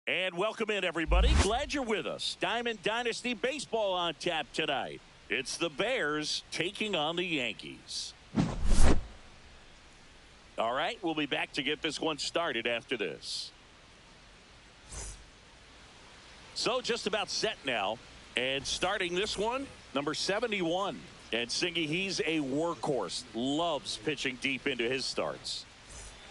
And welcome in, everybody. Glad you're with us. Diamond Dynasty Baseball on tap tonight. It's the Bears taking on the Yankees. All right, we'll be back to get this one started after this. So just about set now. And starting this one, number 71. And Singy, he's a workhorse. Loves pitching deep into his starts.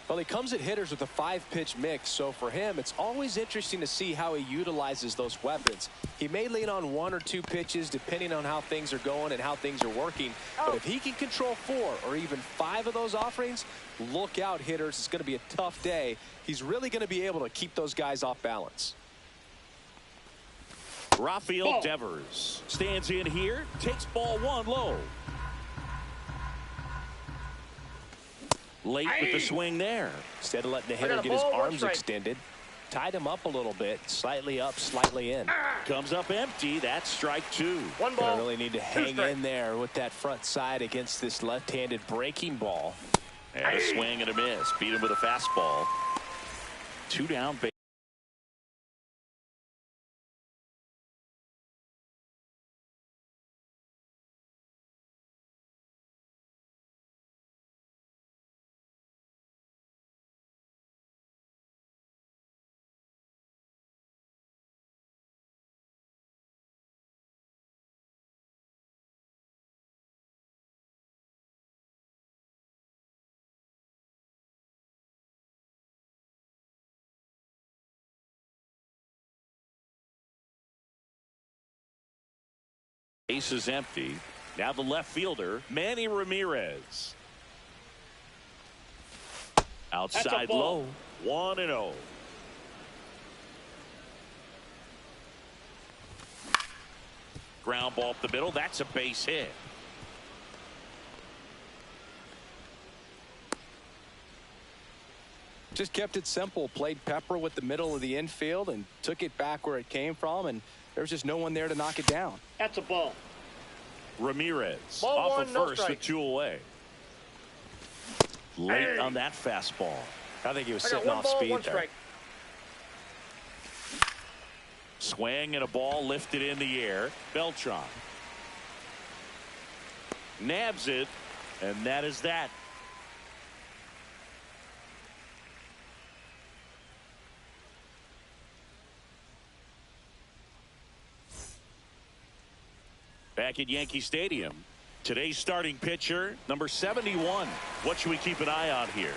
Well, he comes at hitters with a 5-pitch mix, so for him, it's always interesting to see how he utilizes those weapons. He may lean on 1 or 2 pitches depending on how things are going and how things are working. But if he can control 4 or even 5 of those offerings, look out, hitters. It's going to be a tough day. He's really going to be able to keep those guys off balance. Rafael Devers stands in here, takes ball 1 low. Late with the swing there. Instead of letting the hitter get his arms extended, tied him up a little bit, slightly up, slightly in. Comes up empty. That's strike 2. One ball. Gonna really need to hang in there with that front side against this left-handed breaking ball. And a swing and a miss. Beat him with a fastball. 2 down. Base is empty. Now the left fielder, Manny Ramirez. Outside low, 1-0. Ground ball up the middle. That's a base hit. Just kept it simple. Played pepper with the middle of the infield and took it back where it came from, and there was just no one there to knock it down. That's a ball. Ramirez Ball off 1, of no first strike. with 2 away. Late on that fastball. I think he was I got sitting 1 off ball, speed 1 there. strike. Swing and a ball lifted in the air. Beltran nabs it, and that is that. Back at Yankee Stadium, today's starting pitcher, number 71. What should we keep an eye on here?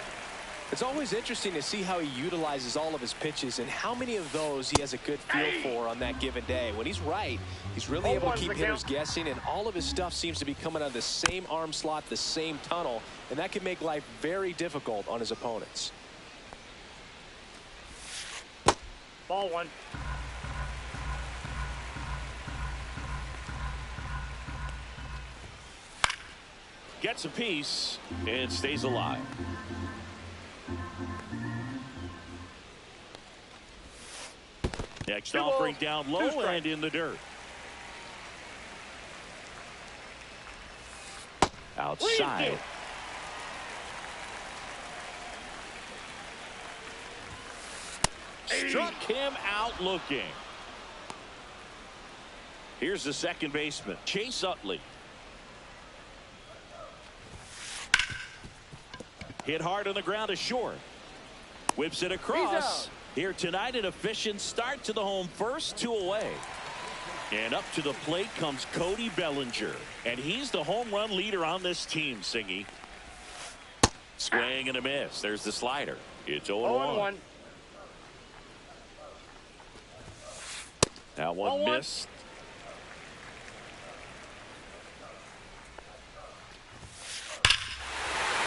It's always interesting to see how he utilizes all of his pitches and how many of those he has a good feel for on that given day. When he's right, he's really able to keep hitters guessing, and all of his stuff seems to be coming out of the same arm slot, the same tunnel, and that can make life very difficult on his opponents. Ball 1. Gets a piece and stays alive. Next offering down low and in the dirt. Outside. Struck him out looking. Here's the second baseman, Chase Utley. Hit hard on the ground to short. Whips it across. Here tonight, an efficient start to the home first, 2 away. And up to the plate comes Cody Bellinger. And he's the home run leader on this team, Singy. Swing and a miss. There's the slider. It's 0-1. That one missed.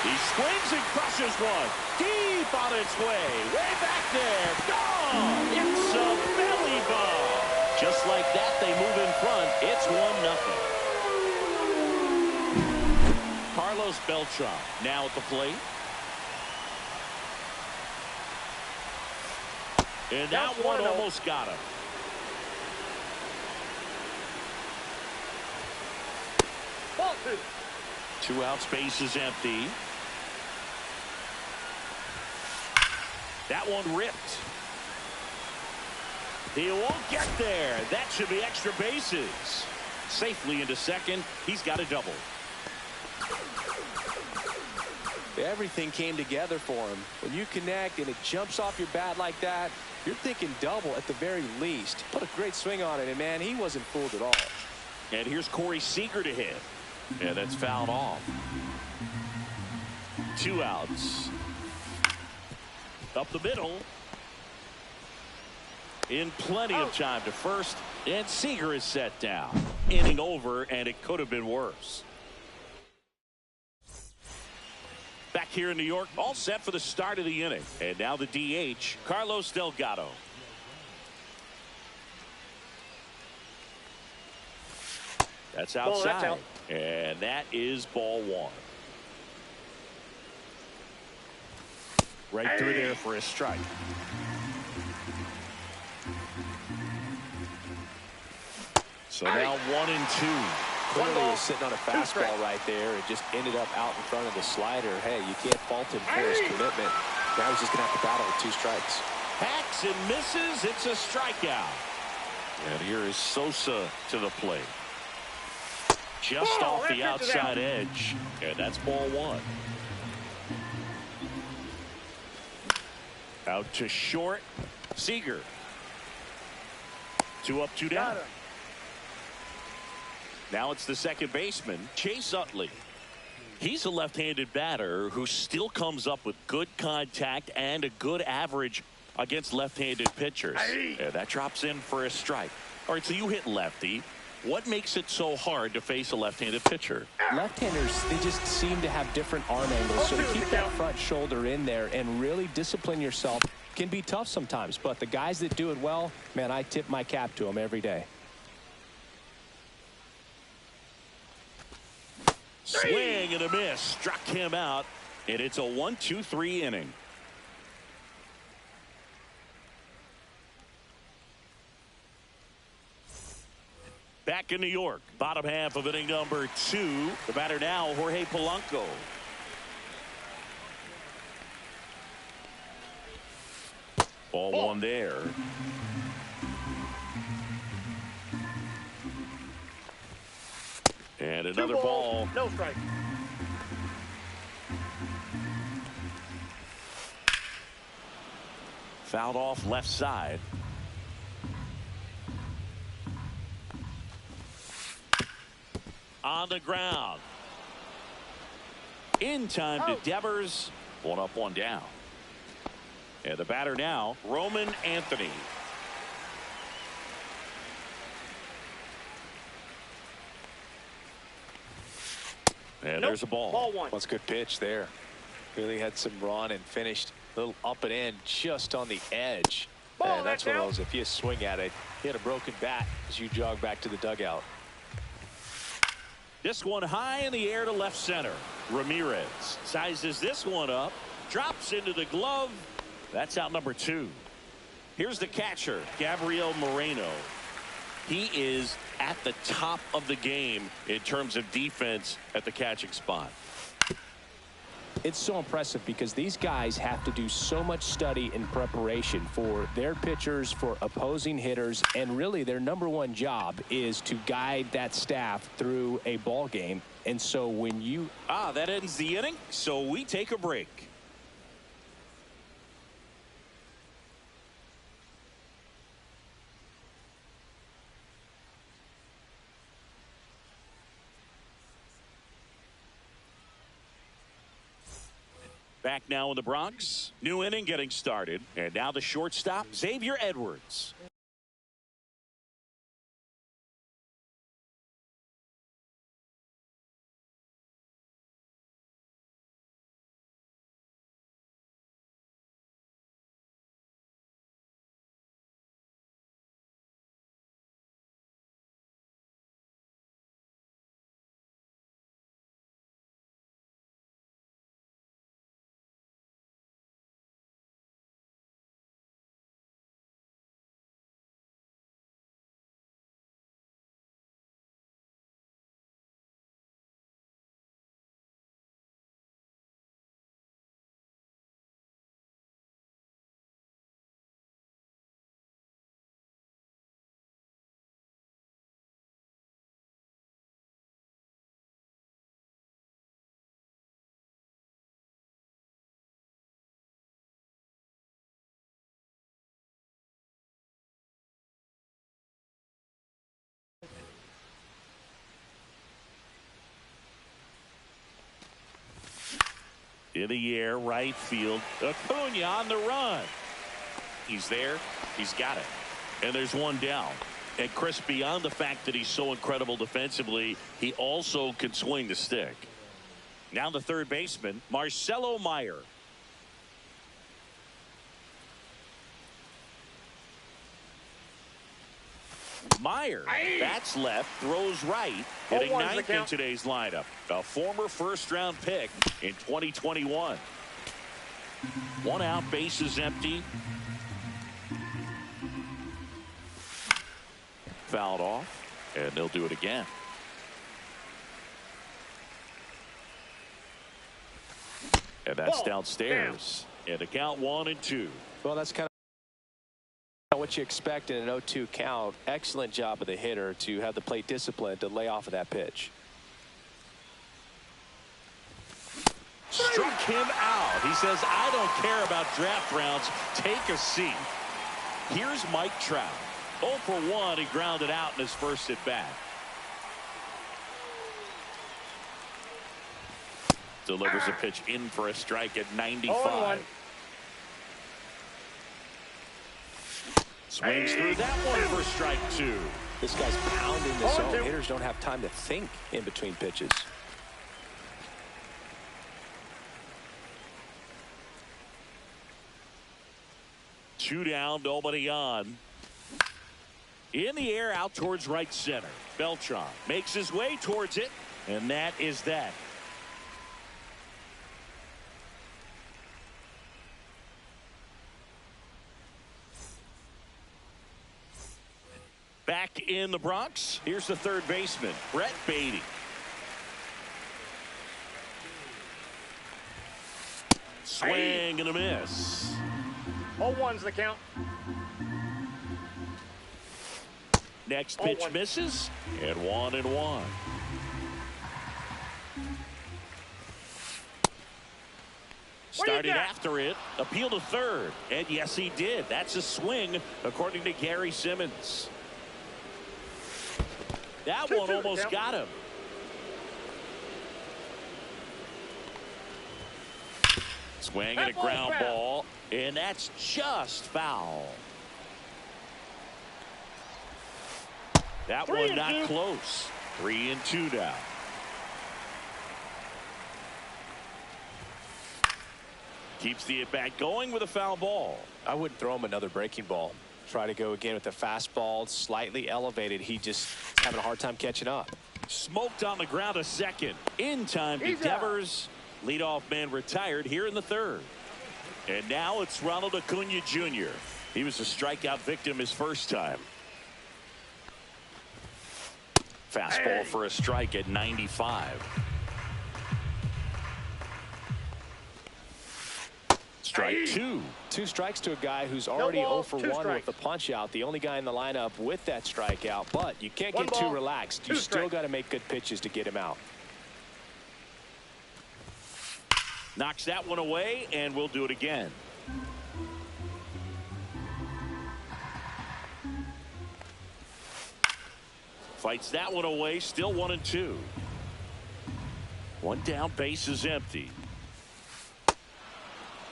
He swings and crushes one. Deep on its way. Way back there. Gone. It's a belly bomb. Just like that, they move in front. It's 1-0. Carlos Beltran now at the plate. And that one almost got him. Ball 2. 2 outs, base is empty. That one ripped. He won't get there. That should be extra bases. Safely into second. He's got a double. Everything came together for him. When you connect and it jumps off your bat like that, you're thinking double at the very least. Put a great swing on it, and man, he wasn't fooled at all. And here's Corey Seager to hit. And that's fouled off. 2 outs. Up the middle. In plenty of time to first. And Seager is set down. Inning over, and it could have been worse. Back here in New York, all set for the start of the inning. And now the DH, Carlos Delgado. That's outside. That's out. And that is ball 1. Right through there for a strike. So now 1-2. Clearly was sitting on a fastball right there and just ended up out in front of the slider. Hey, you can't fault him for his commitment. Now he's just going to have to battle with 2 strikes. Hacks and misses. It's a strikeout. And here is Sosa to the plate. Just off the outside edge. And that's ball 1. Out to short. Seager. 2 up, 2 down. Now it's the second baseman, Chase Utley. He's a left-handed batter who still comes up with good contact and a good average against left-handed pitchers. And that drops in for a strike. All right, so you hit lefty. What makes it so hard to face a left-handed pitcher? Left-handers, they just seem to have different arm angles. So to keep that front shoulder in there and really discipline yourself can be tough sometimes. But the guys that do it well, man, I tip my cap to them every day. Swing and a miss. Struck him out. And it's a 1-2-3 inning. Back in New York, bottom half of inning number 2. The batter now, Jorge Polanco. Ball 1 there. And another ball. No strike. Fouled off left side. On the ground. In time to Devers. 1 up, 1 down. And the batter now, Roman Anthony. And there's a ball. Ball 1. That's a good pitch there. Really had some run and finished a little up and in just on the edge. Ball, and that's one of those, if you swing at it, hit a broken bat as you jog back to the dugout. This one high in the air to left center. Ramirez sizes this one up, drops into the glove. That's out number 2. Here's the catcher, Gabriel Moreno. He is at the top of the game in terms of defense at the catching spot. It's so impressive because these guys have to do so much study and preparation for their pitchers, for opposing hitters, and really their #1 job is to guide that staff through a ball game. And so when you that ends the inning, so we take a break. Back now in the Bronx. New inning getting started. And now the shortstop, Xavier Edwards. In the air, right field. Acuna on the run. He's there. He's got it. And there's one down. And Chris, beyond the fact that he's so incredible defensively, he also can swing the stick. Now the third baseman, Marcelo Meyer. Meyer bats left, throws right, hitting ninth in today's lineup. A former first-round pick in 2021. One out, bases empty. Fouled off, and they'll do it again. And that's downstairs. And the count 1-2. Well, that's kind of what you expect in an 0-2 count. Excellent job of the hitter to have the plate discipline to lay off of that pitch. Struck him out. He says, I don't care about draft rounds. Take a seat. Here's Mike Trout. 0 for 1. He grounded out in his first at bat. Delivers a pitch in for a strike at 95. Swings through that one for strike 2. This guy's pounding the zone. Hitters don't have time to think in between pitches. Two down, nobody on. In the air, out towards right center. Beltran makes his way towards it, and that is that. Back in the Bronx, here's the third baseman, Brett Beatty. Swing and a miss. 0-1's the count. Next pitch misses, and 1-1. Started after it, appeal to third, and yes, he did. That's a swing, according to Gary Simmons. That one almost got him. Swing and a ground ball, and that's just foul. That one not close. 3-2 now. Keeps the at-bat going with a foul ball. I wouldn't throw him another breaking ball. Try to go again with the fastball, slightly elevated. He just having a hard time catching up. Smoked on the ground, a second. In time to Devers. Leadoff man retired here in the third. And now it's Ronald Acuna Jr. He was a strikeout victim his first time. Fastball for a strike at 95. Strike 2. 2 strikes to a guy who's already 0 for 1 with the punch out. The only guy in the lineup with that strikeout, but you can't get too relaxed. You still got to make good pitches to get him out. Knocks that one away, and we'll do it again. Fights that one away, still 1-2. One down, base is empty.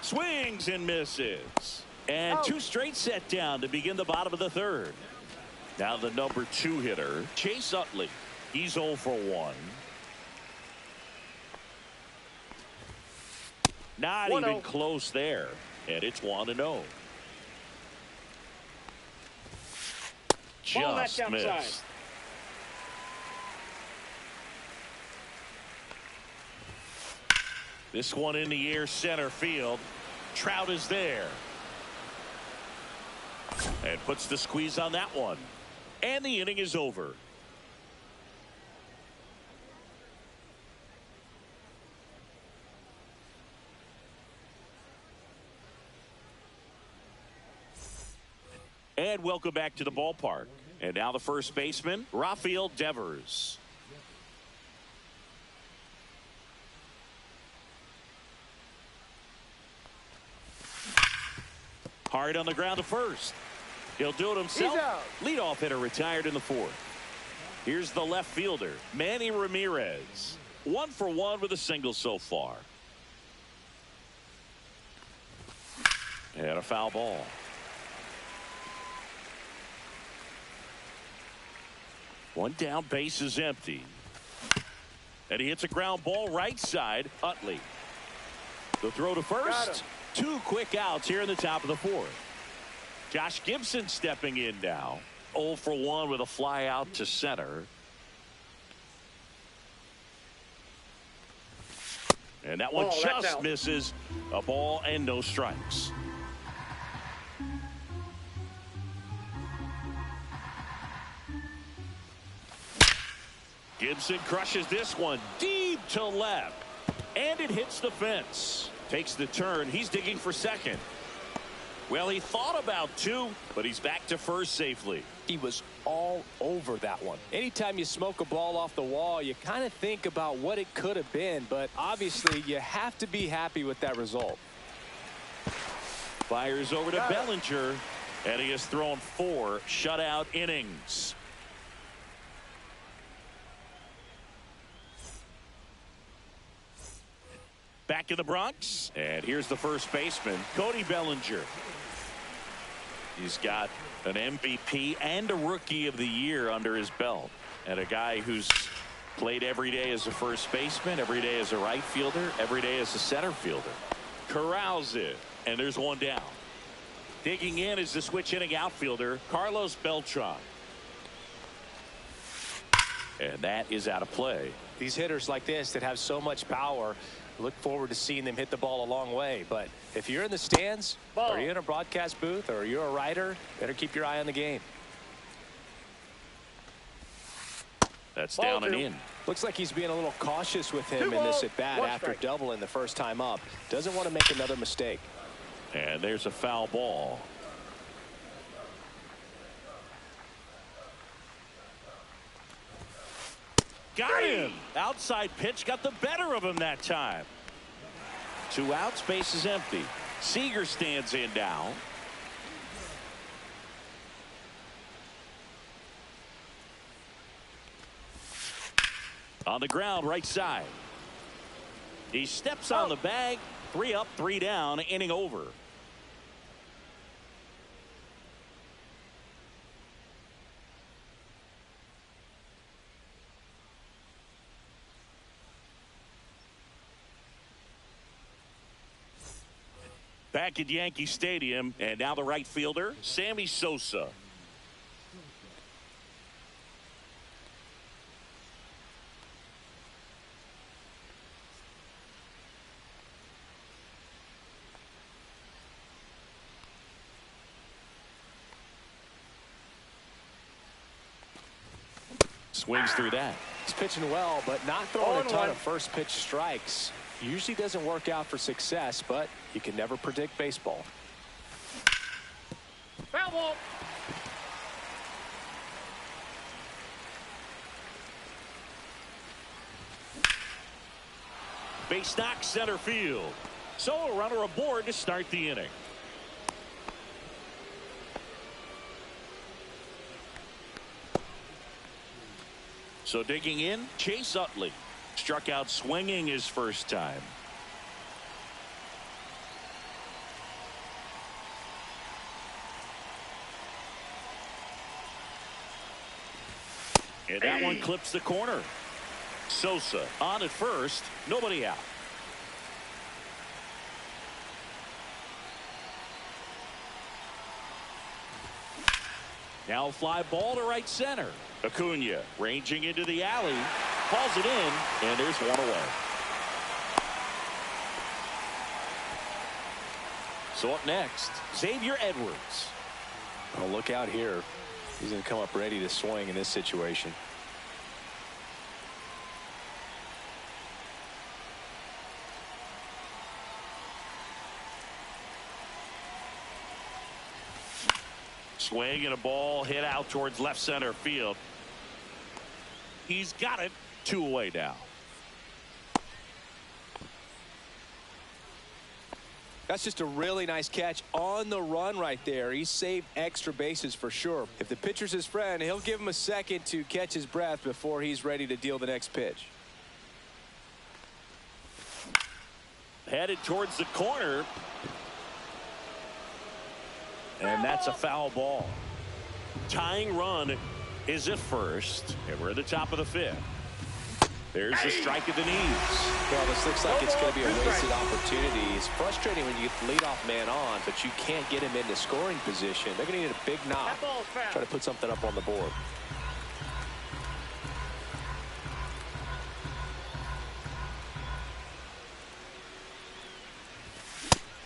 Swings and misses. And 2 straight set down to begin the bottom of the third. Now the number 2 hitter, Chase Utley. He's 0 for 1. Not even close there. And it's 1-0. Just missed. This one in the air, center field. Trout is there. And puts the squeeze on that one. And the inning is over. And welcome back to the ballpark. And now the first baseman, Rafael Devers. Hard on the ground to first. He'll do it himself. Leadoff hitter retired in the fourth. Here's the left fielder, Manny Ramirez. 1 for 1 with a single so far. And a foul ball. One down, base is empty. And he hits a ground ball right side. Utley. The throw to first. 2 quick outs here in the top of the 4th. Josh Gibson stepping in now. 0 for 1 with a fly out to center. And that one just misses. A ball and no strikes. Gibson crushes this one deep to left. And it hits the fence. Takes the turn. He's digging for second. Well, he thought about 2, but he's back to first safely. He was all over that one. Anytime you smoke a ball off the wall, you kind of think about what it could have been, but obviously you have to be happy with that result. Fires over to Bellinger, and he has thrown 4 shutout innings. Back in the Bronx, and here's the first baseman, Cody Bellinger. He's got an MVP and a Rookie of the Year under his belt, and a guy who's played every day as a first baseman, every day as a right fielder, every day as a center fielder. Corrals it, and there's one down. Digging in is the switch hitting outfielder, Carlos Beltran. And that is out of play. These hitters like this that have so much power, look forward to seeing them hit the ball a long way. But if you're in the stands, or you're in a broadcast booth, or you're a writer, better keep your eye on the game. That's down and in. Looks like he's being a little cautious with him in this at bat after doubling the first time up. Doesn't want to make another mistake. And there's a foul ball. Got him. Outside pitch got the better of him that time. 2 outs, base is empty. Seager stands in now. On the ground, right side. He steps on the bag. 3 up, 3 down, inning over. Back at Yankee Stadium, and now the right fielder, Sammy Sosa. Swings through that. He's pitching well, but not throwing a ton of first pitch strikes. Usually doesn't work out for success, but you can never predict baseball. Foul ball. Base knock, center field. So a runner aboard to start the inning. So digging in, Chase Utley. Struck out swinging his first time. And that one clips the corner. Sosa on at first, nobody out. Now fly ball to right center. Acuna ranging into the alley, calls it in, and there's one away. So up next, Xavier Edwards. Oh, look out here. He's going to come up ready to swing in this situation. Swing and a ball hit out towards left center field. He's got it. 2 away now. That's just a really nice catch on the run right there. He saved extra bases for sure. If the pitcher's his friend, he'll give him a second to catch his breath before he's ready to deal the next pitch. Headed towards the corner. And that's a foul ball. Tying run is at first, and we're at the top of the 5th. There's the strike at the knees. Well, this looks like it's going to be a wasted opportunity. It's frustrating when you get the leadoff man on, but you can't get him into scoring position. They're going to need a big knock. Try to put something up on the board.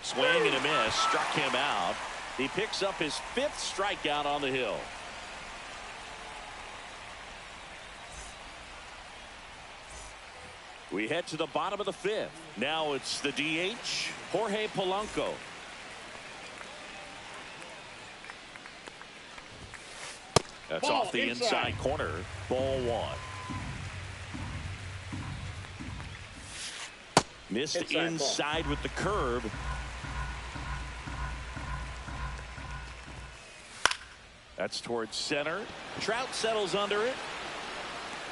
Swing and a miss. Struck him out. He picks up his 5th strikeout on the hill. We head to the bottom of the 5th. Now it's the DH, Jorge Polanco. That's off the inside corner. Ball 1. Missed inside with the curve. That's towards center. Trout settles under it.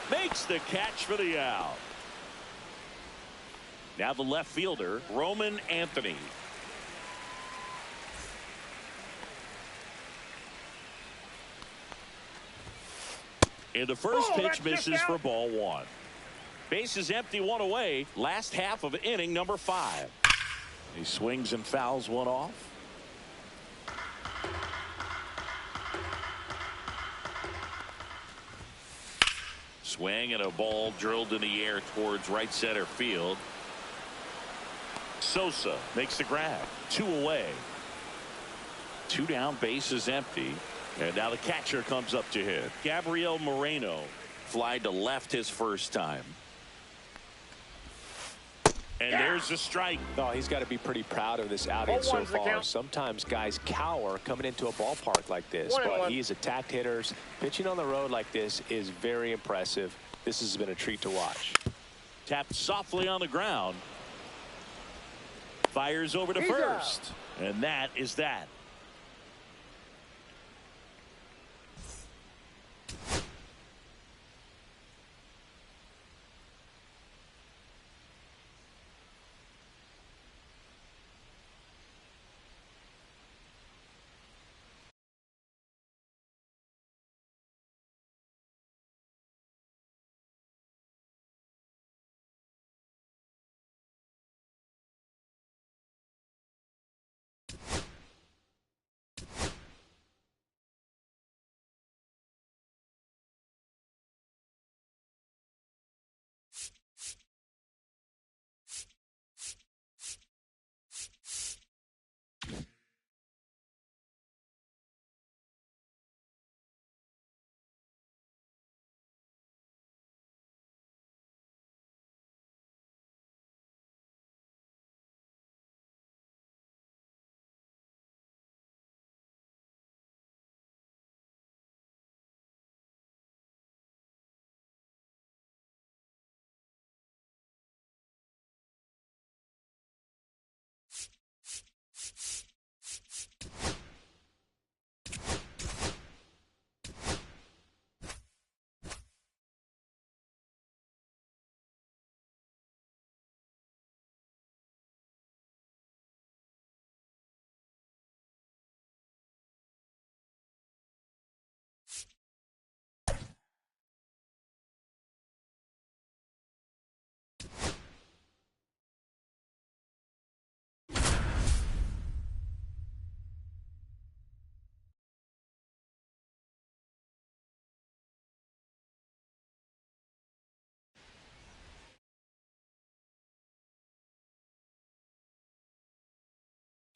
Makes the catch for the out. Now the left fielder, Roman Anthony. And the first pitch misses for ball 1. Base is empty, 1 away. Last half of inning number 5. He swings and fouls one off. Swing and a ball drilled in the air towards right center field. Sosa makes the grab. 2 away. 2 down, base is empty. And now the catcher comes up to hit. Gabriel Moreno flied to left his first time. And there's the strike. Oh, he's got to be pretty proud of this outing so far. Sometimes guys cower coming into a ballpark like this, but he's attacked hitters. Pitching on the road like this is very impressive. This has been a treat to watch. Tapped softly on the ground. Fires over to first. And that is that.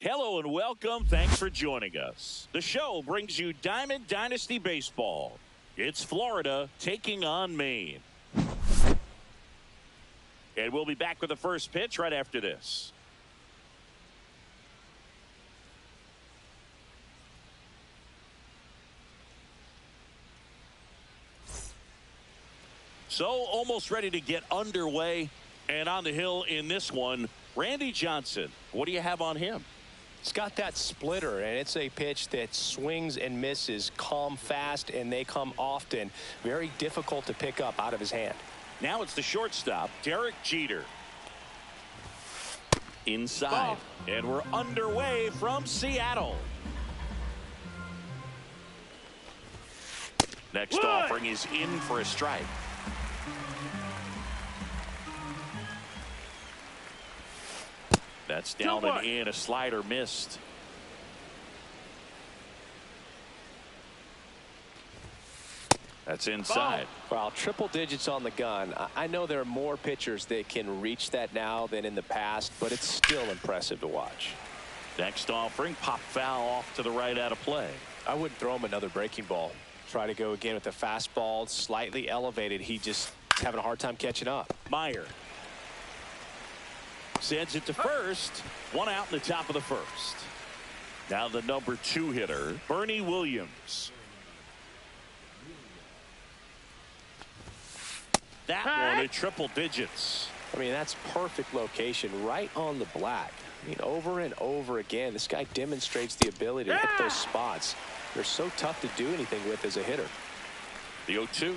Hello and welcome. Thanks for joining us. The show brings you Diamond Dynasty Baseball. It's Florida taking on Maine. And we'll be back with the first pitch right after this. So almost ready to get underway. And on the hill in this one, Randy Johnson. What do you have on him? It's got that splitter, and it's a pitch that swings and misses, come fast, and they come often. Very difficult to pick up out of his hand. Now it's the shortstop, Derek Jeter. Inside, and we're underway from Seattle. Next offering is in for a strike. That's down and in. A slider missed. That's inside. Well, triple digits on the gun. I know there are more pitchers that can reach that now than in the past, but it's still impressive to watch. Next offering, pop foul off to the right, out of play. I wouldn't throw him another breaking ball. Try to go again with the fastball, slightly elevated. He just is having a hard time catching up. Meyer sends it to first. One out in the top of the first. Now the number 2 hitter, Bernie Williams. That one at triple digits. I mean, that's perfect location, right on the black. I mean, over and over again, this guy demonstrates the ability to hit those spots. They're so tough to do anything with as a hitter. The 0-2.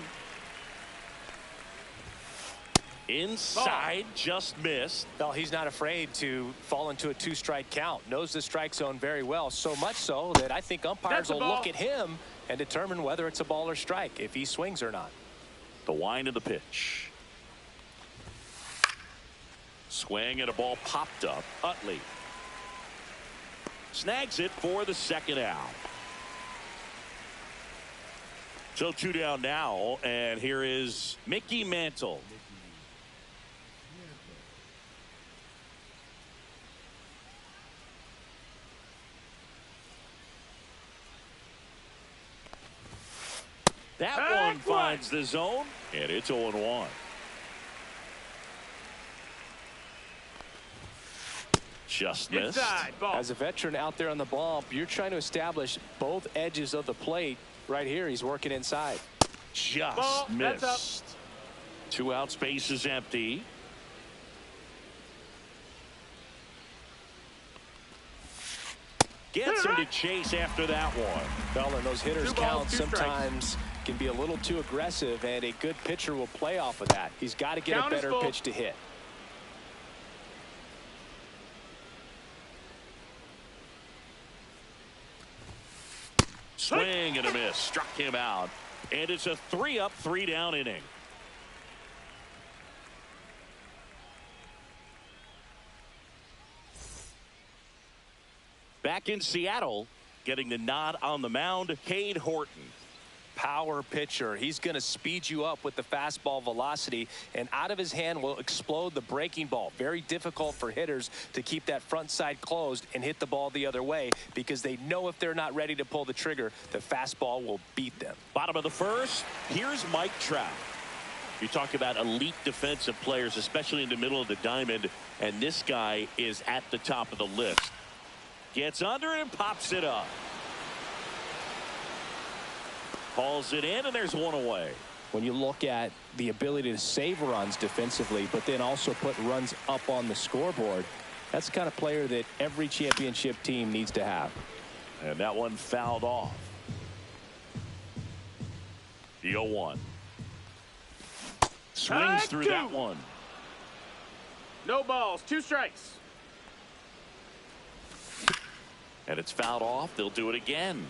Inside, just missed. Well, he's not afraid to fall into a 2-strike count. Knows the strike zone very well, so much so that I think umpires will look at him and determine whether it's a ball or strike, if he swings or not. The wind of the pitch. Swing and a ball popped up. Utley snags it for the second out. So 2 down now, and here is Mickey Mantle. That one finds the zone, and it's 0-1. Just missed. As a veteran out there on the ball, you're trying to establish both edges of the plate. Right here, he's working inside. Just missed. 2 outs, base is empty. Gets him to chase after that one. Well, and those hitters count sometimes can be a little too aggressive, and a good pitcher will play off of that. He's got to get a better pitch to hit. Swing and a miss. Struck him out. And it's a 3-up, 3-down inning. Back in Seattle, getting the nod on the mound, Cade Horton. Power pitcher. He's going to speed you up with the fastball velocity, and out of his hand will explode the breaking ball. Very difficult for hitters to keep that front side closed and hit the ball the other way, because they know if they're not ready to pull the trigger, the fastball will beat them. Bottom of the first, here's Mike Trout. You talk about elite defensive players, especially in the middle of the diamond, and this guy is at the top of the list. Gets under it and pops it up. Calls it in, and there's one away. When you look at the ability to save runs defensively, but then also put runs up on the scoreboard, that's the kind of player that every championship team needs to have. And that one fouled off. The 0-1. Swings through that one. No balls, 2 strikes. And it's fouled off. They'll do it again.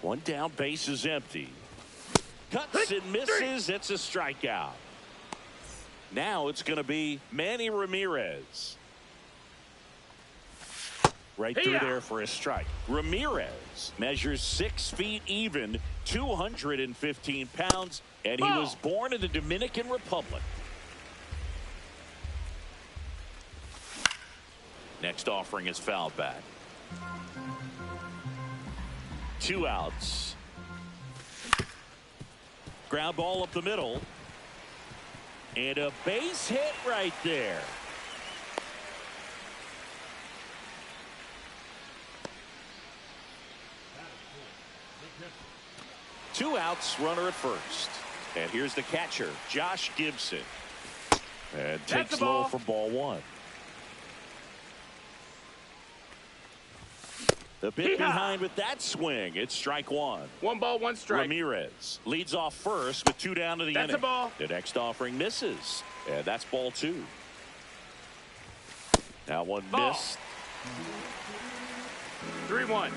1 down, base is empty. Cuts and misses. It's a strikeout. Now it's going to be Manny Ramirez. Right through there for a strike. Ramirez measures 6 feet even, 215 pounds, and he was born in the Dominican Republic. Next offering is fouled back. 2 outs. Ground ball up the middle. And a base hit right there. Two outs, runner at first. And here's the catcher, Josh Gibson. And takes low for ball 1. The bit behind with that swing. It's strike 1. 1 ball, 1 strike. Ramirez leads off first with 2 down to the inning. That's a ball. The next offering misses. And that's ball 2. Now one missed. 3-1.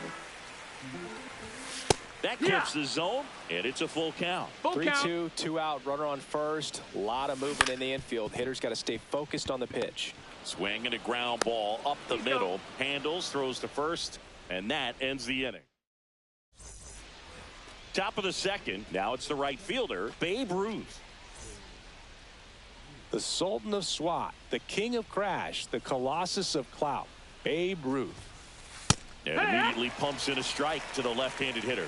That clips the zone, and it's a full count. 3-2, 2 out, runner on first. A lot of movement in the infield. Hitter's got to stay focused on the pitch. Swing and a ground ball up the middle. Handles, throws to first, and that ends the inning. Top of the second. Now it's the right fielder, Babe Ruth. The Sultan of SWAT, the King of Crash, the Colossus of Clout, Babe Ruth. And immediately pumps in a strike to the left-handed hitter.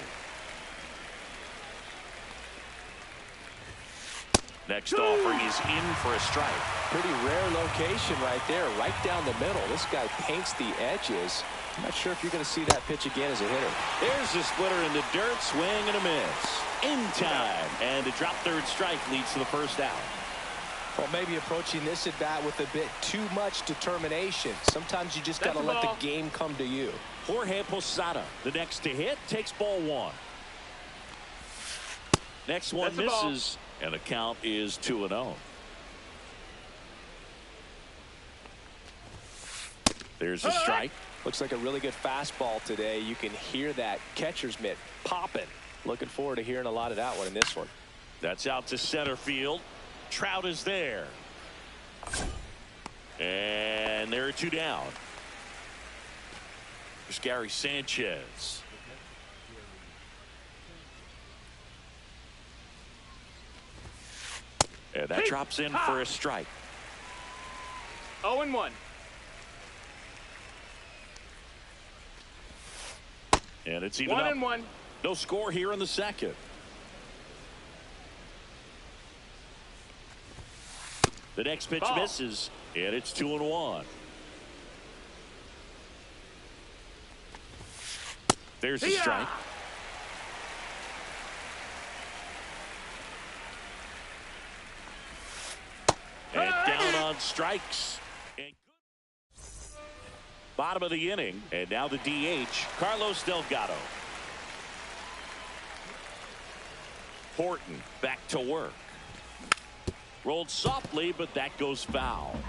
Next offering is in for a strike. Pretty rare location right there, right down the middle. This guy paints the edges. I'm not sure if you're going to see that pitch again as a hitter. There's the splitter in the dirt, swing and a miss. In time, and a drop third strike leads to the first out. Well, maybe approaching this at bat with a bit too much determination. Sometimes you just got to let the game come to you. Jorge Posada, the next to hit, takes ball one. Next one misses, and the count is 2-0. There's a strike. Looks like a really good fastball today. You can hear that catcher's mitt popping. Looking forward to hearing a lot of that one in this one. That's out to center field. Trout is there. And there are two down. There's Gary Sanchez. And that drops in for a strike. 0-1. And it's even up. 1-1. No score here in the second. The next pitch misses, and it's 2-1. There's a strike. And down on strikes. And bottom of the inning, and now the DH, Carlos Delgado. Horton back to work. Rolled softly, but that goes foul.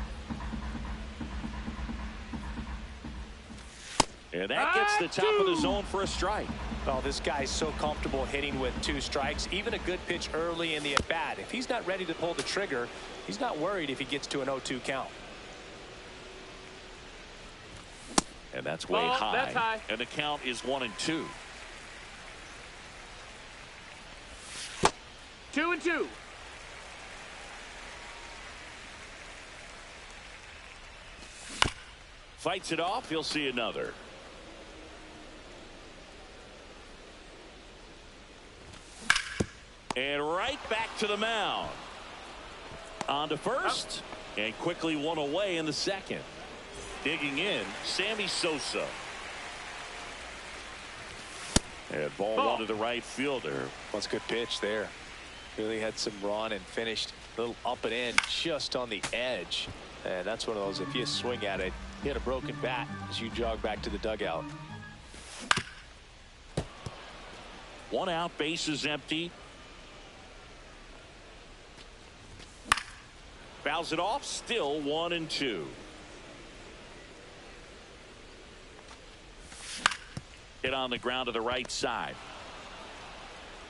And that gets the top of the zone for a strike. Oh, this guy's so comfortable hitting with 2 strikes. Even a good pitch early in the at-bat. If he's not ready to pull the trigger, he's not worried if he gets to an 0-2 count. And that's way high. That's high. And the count is 1-2. 2-2. Fights it off. He'll see another. And right back to the mound. On to first. And quickly one away in the second. Digging in, Sammy Sosa. And ball one to the right fielder. That's a good pitch there. Really had some run and finished a little up and in just on the edge. And that's one of those, if you swing at it, you hit a broken bat as you jog back to the dugout. 1 out, bases empty. Fouls it off, still 1-2. Hit on the ground to the right side.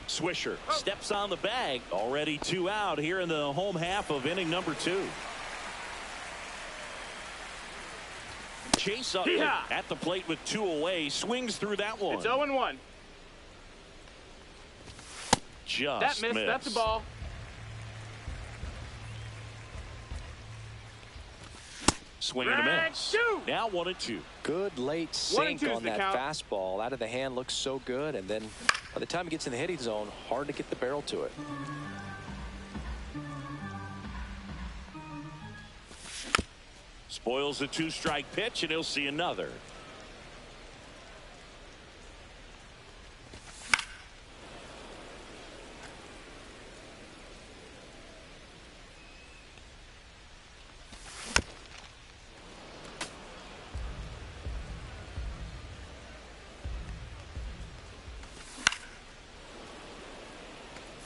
Swisher steps on the bag. Already 2 out here in the home half of inning number 2. Chase up at the plate with 2 away. Swings through that one. It's 0-1. Just that missed. That's a ball. Swing and a miss. Now 1-2. Good late sink on that fastball. Out of the hand, looks so good, and then by the time it gets in the hitting zone, hard to get the barrel to it. Spoils the 2-strike pitch, and he'll see another.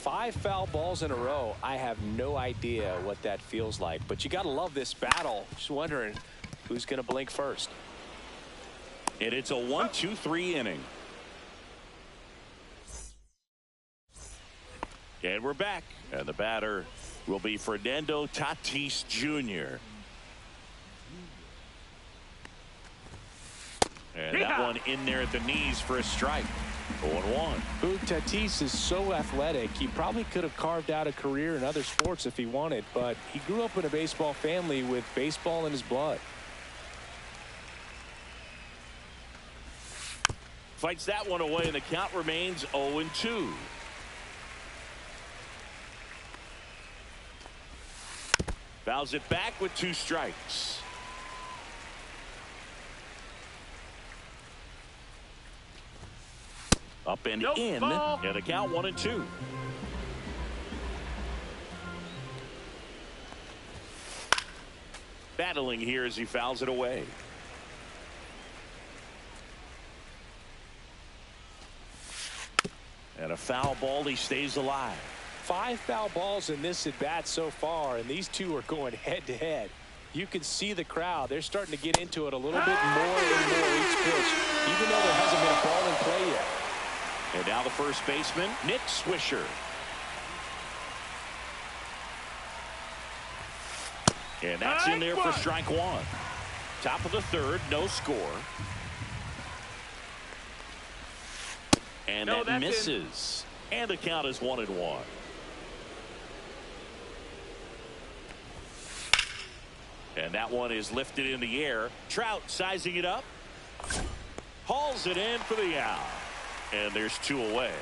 Five foul balls in a row. I have no idea what that feels like, but you got to love this battle. Just wondering who's going to blink first. And it's a 1-2-3 inning. And we're back. And the batter will be Fernando Tatis Jr. And that one in there at the knees for a strike. 0-1. Tatis is so athletic. He probably could have carved out a career in other sports if he wanted, but he grew up in a baseball family with baseball in his blood. Fights that one away, and the count remains 0-2. Fouls it back with 2 strikes. Up and in, ball. and the count 1-2. Battling here as he fouls it away. And a foul ball, he stays alive. 5 foul balls in this at bat so far, and these two are going head to head. You can see the crowd. They're starting to get into it a little bit more and more each pitch, even though there hasn't been a ball in play yet. And now the first baseman, Nick Swisher. And that's in there for strike 1. Top of the 3rd, no score. And that misses. And the count is 1-1. And that one is lifted in the air. Trout sizing it up. Hauls it in for the out. And there's 2 away.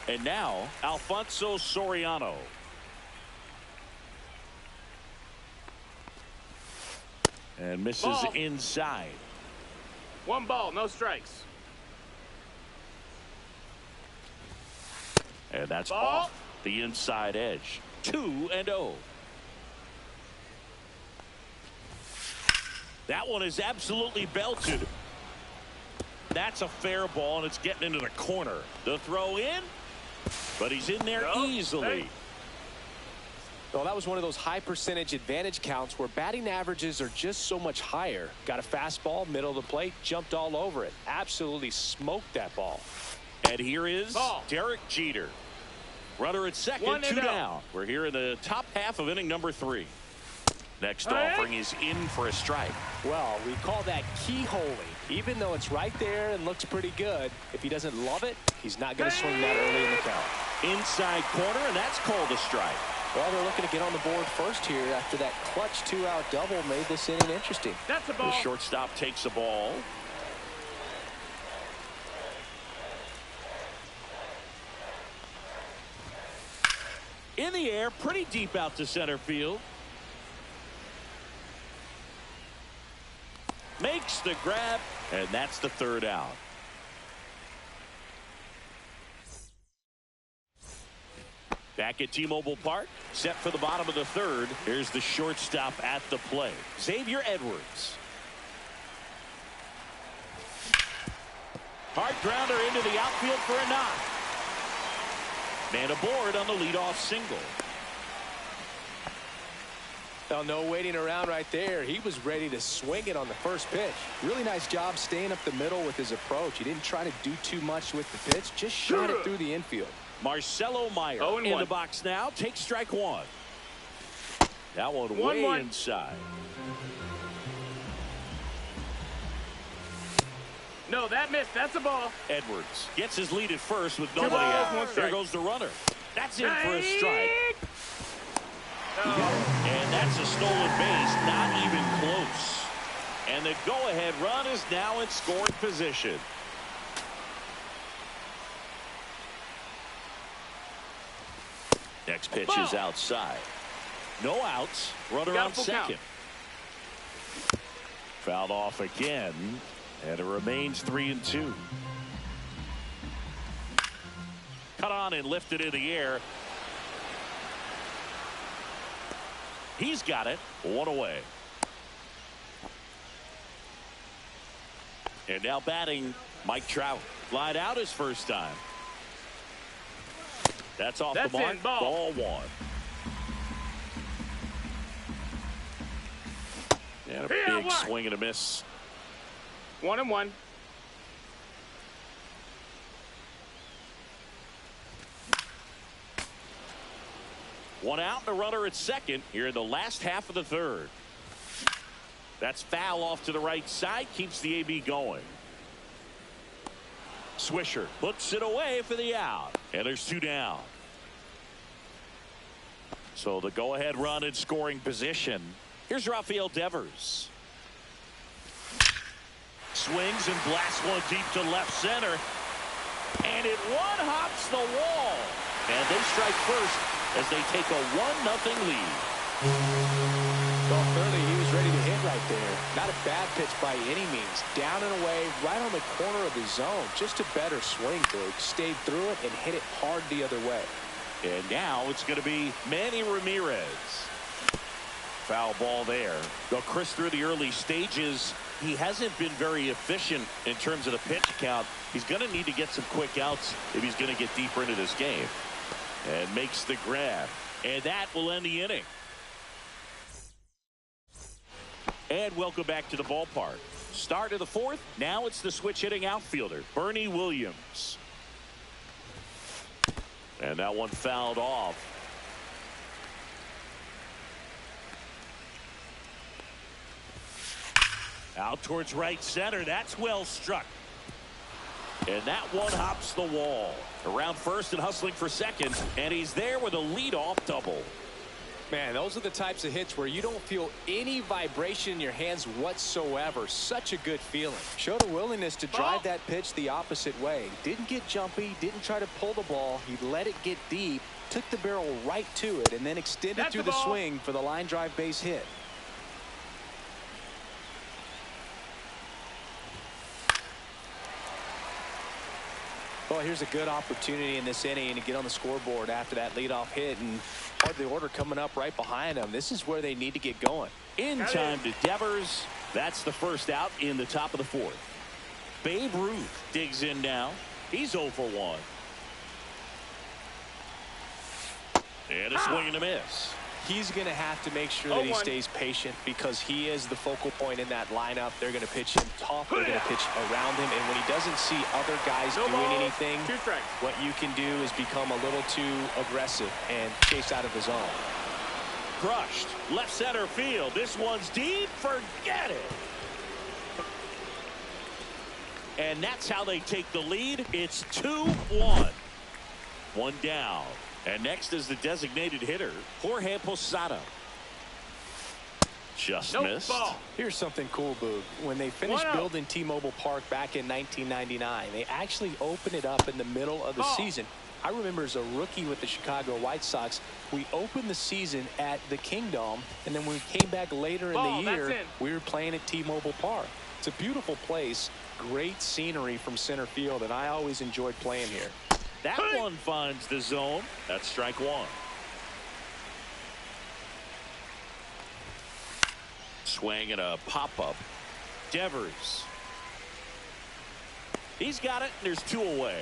And now Alfonso Soriano. And misses inside. 1 ball, no strikes. And that's off the inside edge. 2-0. That one is absolutely belted. That's a fair ball, and it's getting into the corner. The throw in, but he's in there easily. Well, that was one of those high percentage advantage counts where batting averages are just so much higher. Got a fastball, middle of the plate, jumped all over it. Absolutely smoked that ball. And here is Derek Jeter. Runner at second, 2 down. We're here in the top half of inning number 3. Next offering is in for a strike. Well, we call that keyholing. Even though it's right there and looks pretty good, if he doesn't love it, he's not going to swing that early in the count. Inside corner, and that's called a strike. Well, they're looking to get on the board first here after that clutch 2-out double made this inning interesting. That's a ball. The shortstop takes the ball. In the air, pretty deep out to center field. Makes the grab, and that's the 3rd out. Back at T-Mobile Park, set for the bottom of the 3rd. Here's the shortstop at the plate, Xavier Edwards. Hard grounder into the outfield for a knock. Man aboard on the leadoff single. Well, no waiting around right there. He was ready to swing it on the first pitch. Really nice job staying up the middle with his approach. He didn't try to do too much with the pitch. Just shot it through the infield. Marcelo Meyer in the box now. Takes strike 1. That one way inside. No, that missed. That's a ball. Edwards gets his lead at first with nobody out. There goes the runner. That's in for a strike. And that's a stolen base, not even close. And the go-ahead run is now in scoring position. Next pitch is outside. No outs. Runner on second. Fouled off again. And it remains 3-2. Cut on and lifted in the air. He's got it. 1 away. And now batting Mike Trout. Flied out his first time. That's off the mark. Ball 1. And a big swing and a miss. 1-1. One out and a runner at second here in the last half of the third. That's foul off to the right side. Keeps the AB going. Swisher puts it away for the out. And there's two down. So the go-ahead run in scoring position. Here's Rafael Devers. Swings and blasts one deep to left center. And it one-hops the wall. And they strike first as they take a 1-0 lead. Well, clearly he was ready to hit right there. Not a bad pitch by any means. Down and away, right on the corner of the zone. Just a better swing, Boog. Stayed through it and hit it hard the other way. And now it's going to be Manny Ramirez. Foul ball there. Though Chris, through the early stages, he hasn't been very efficient in terms of the pitch count. He's going to need to get some quick outs if he's going to get deeper into this game. And makes the grab. And that will end the inning. And welcome back to the ballpark. Start of the fourth. Now it's the switch hitting outfielder, Bernie Williams. And that one fouled off. Out towards right center. That's well struck. And that one hops the wall. Around first and hustling for second. And he's there with a leadoff double. Man, those are the types of hits where you don't feel any vibration in your hands whatsoever. Such a good feeling. Showed a willingness to drive that pitch the opposite way. Didn't get jumpy, didn't try to pull the ball. He let it get deep, took the barrel right to it, and then extended through the swing for the line drive base hit. Well, here's a good opportunity in this inning to get on the scoreboard after that leadoff hit, and part of the order coming up right behind them. This is where they need to get going. In time to Devers. That's the first out in the top of the fourth. Babe Ruth digs in now. He's 0 for 1. And a swing and a miss. He's going to have to make sure that he stays patient because he is the focal point in that lineup. They're going to pitch him tough. They're going to pitch around him. And when he doesn't see other guys doing anything, what you can do is become a little too aggressive and chase out of the zone. Crushed. Left center field. This one's deep. Forget it. And that's how they take the lead. It's 2-1. One down. And next is the designated hitter, Jorge Posada. Just missed. Ball. Here's something cool, Boog. When they finished building T-Mobile Park back in 1999, they actually opened it up in the middle of the season. I remember as a rookie with the Chicago White Sox, we opened the season at the Kingdom, and then when we came back later in the year, we were playing at T-Mobile Park. It's a beautiful place, great scenery from center field, and I always enjoyed playing here. That one finds the zone. That's strike one. Swing and a pop-up. Devers. He's got it, and there's two away.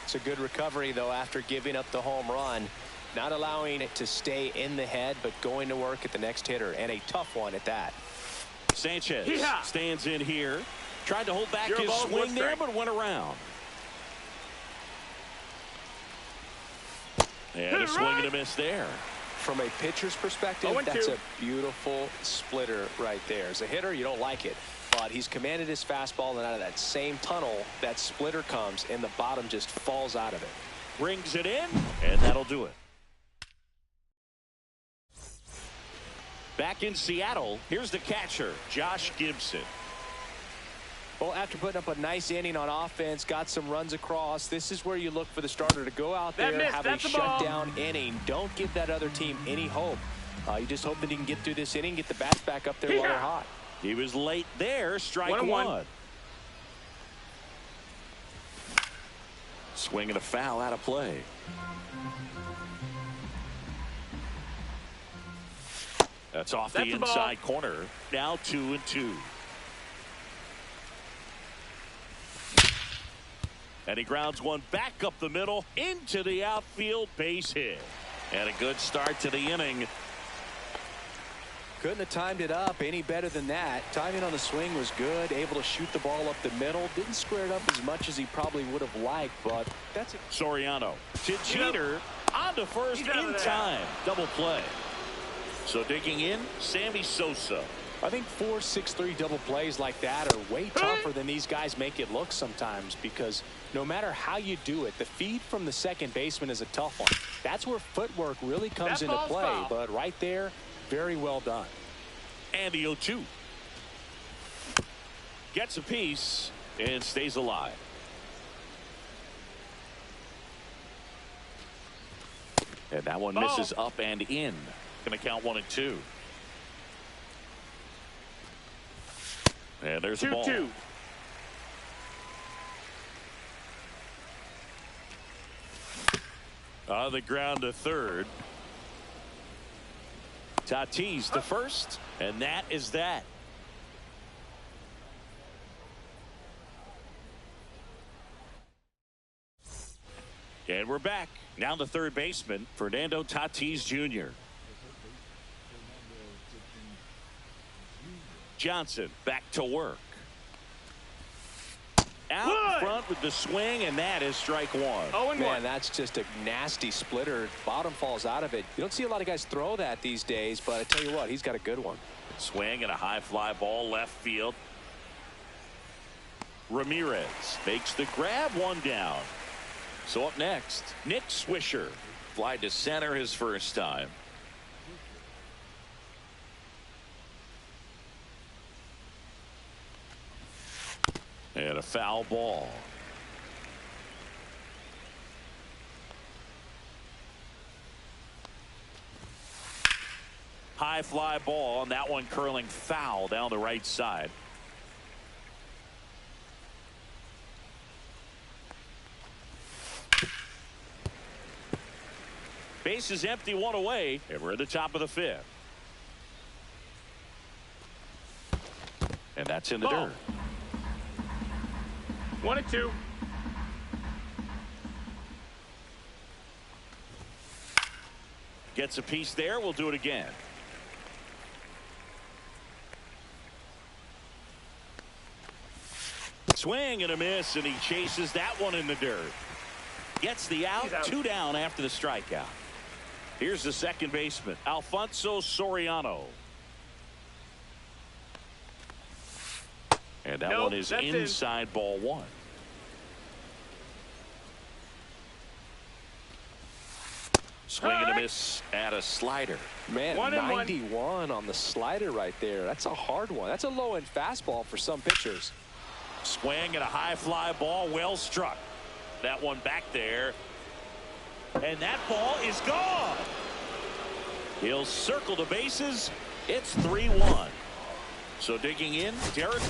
It's a good recovery, though, after giving up the home run. Not allowing it to stay in the head, but going to work at the next hitter, and a tough one at that. Sanchez stands in here. Tried to hold back his swing there, but went around. And a swing and a miss there. From a pitcher's perspective, that's a beautiful splitter right there. As a hitter, you don't like it. But he's commanded his fastball, and out of that same tunnel, that splitter comes, and the bottom just falls out of it. Brings it in, and that'll do it. Back in Seattle, here's the catcher, Josh Gibson. Well, after putting up a nice inning on offense, got some runs across, this is where you look for the starter to go out there, have a shutdown inning. Don't give that other team any hope. You just hope that he can get through this inning, get the bats back up there while they're hot. He was late there, strike one. Swing and a foul out of play. That's off the inside corner. Now 2-2. And he grounds one back up the middle into the outfield, base hit. And a good start to the inning. Couldn't have timed it up any better than that. Timing on the swing was good. Able to shoot the ball up the middle. Didn't square it up as much as he probably would have liked, but that's it. Soriano to Jeter on to first in time. Double play. So digging in, Sammy Sosa. I think 4-6-3 double plays like that are way tougher than these guys make it look sometimes, because no matter how you do it, the feed from the second baseman is a tough one. That's where footwork really comes into play. Foul. But right there, very well done. And the 0-2. Gets a piece and stays alive. And that one misses up and in. Going to count 1-2. And there's the ball. 2-2. On the ground to third. Tatis to first, and that is that. And we're back. Now the third baseman, Fernando Tatis Jr. Johnson back to work. Out in front with the swing, and that is strike one. Oh, and man, that's just a nasty splitter. Bottom falls out of it. You don't see a lot of guys throw that these days, but I tell you what, he's got a good one. Swing and a high fly ball left field. Ramirez makes the grab, one down. So up next, Nick Swisher. Fly to center his first time. And a foul ball. High fly ball, and that one curling foul down the right side. Base is empty, one away, and we're at the top of the fifth. And that's in the dirt. 1-2. Gets a piece there. We'll do it again. Swing and a miss, and he chases that one in the dirt. Gets the out. 2 down after the strikeout. Here's the second baseman, Alfonso Soriano. And that one is inside ball one. Swing and a miss at a slider. Man, 91 on the slider right there. That's a hard one. That's a low-end fastball for some pitchers. Swing and a high fly ball, well struck. That one back there. And that ball is gone. He'll circle the bases. It's 3-1. So digging in, Derek.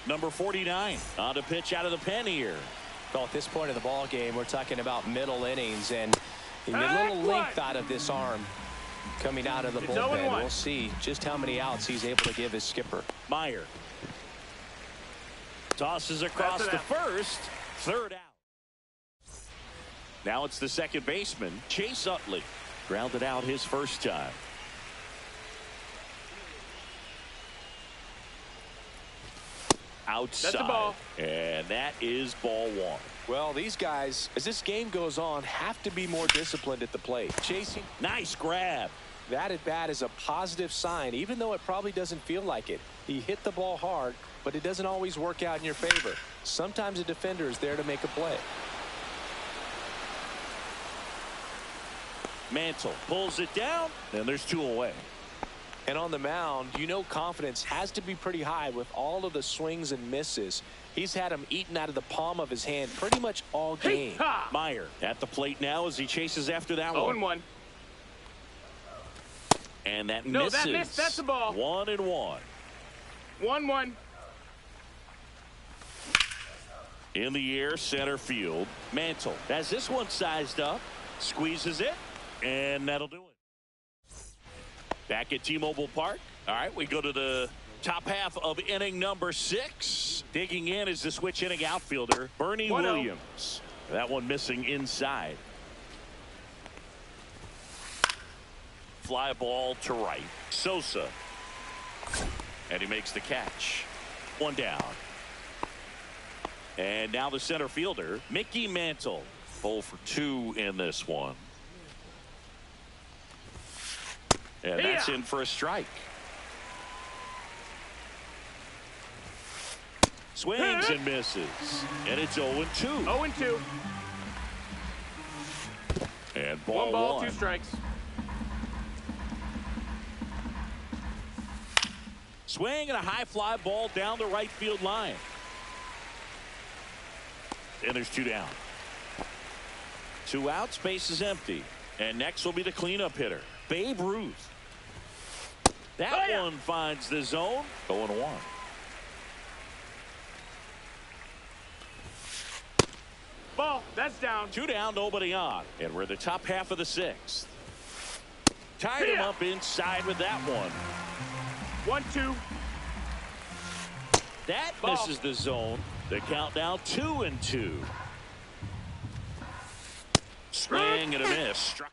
Number 49 on to pitch out of the pen here. Well, at this point of the ball game, we're talking about middle innings, and you get a little length out of this arm coming out of the bullpen. We'll see just how many outs he's able to give his skipper. Meyer tosses across the first. Third out. Now it's the second baseman, Chase Utley. Grounded out his first time. Outside. That's a ball. And that is ball one. Well, these guys, as this game goes on, have to be more disciplined at the plate. Chasing. Nice grab. That at bat is a positive sign, even though it probably doesn't feel like it. He hit the ball hard, but it doesn't always work out in your favor. Sometimes a defender is there to make a play. Mantle pulls it down, and there's 2 away. And on the mound, you know confidence has to be pretty high with all of the swings and misses. He's had them eaten out of the palm of his hand pretty much all game. Meyer at the plate now as he chases after that one. 0-1. And that no, misses. That missed. That's a ball. 1-1. 1-1. In the air, center field. Mantle has this one sized up, squeezes it, and that'll do it. Back at T-Mobile Park. All right, we go to the top half of inning number 6. Digging in is the switch inning outfielder, Bernie Williams. That one missing inside. Fly ball to right. Sosa. And he makes the catch. One down. And now the center fielder, Mickey Mantle. 0 for 2 in this one. And that's in for a strike. Swings and misses. And it's 0-2. 0-2. And ball 1 ball, 2 strikes. Swing and a high fly ball down the right field line. And there's 2 down. 2 outs, base is empty. And next will be the cleanup hitter, Babe Ruth. That one finds the zone. 0-1. Ball, that's down. 2 down, nobody on. And we're in the top half of the 6th. Tied him up inside with that one. 1-2. That Ball. misses the zone. The count now 2-2. Swing and a miss. Struck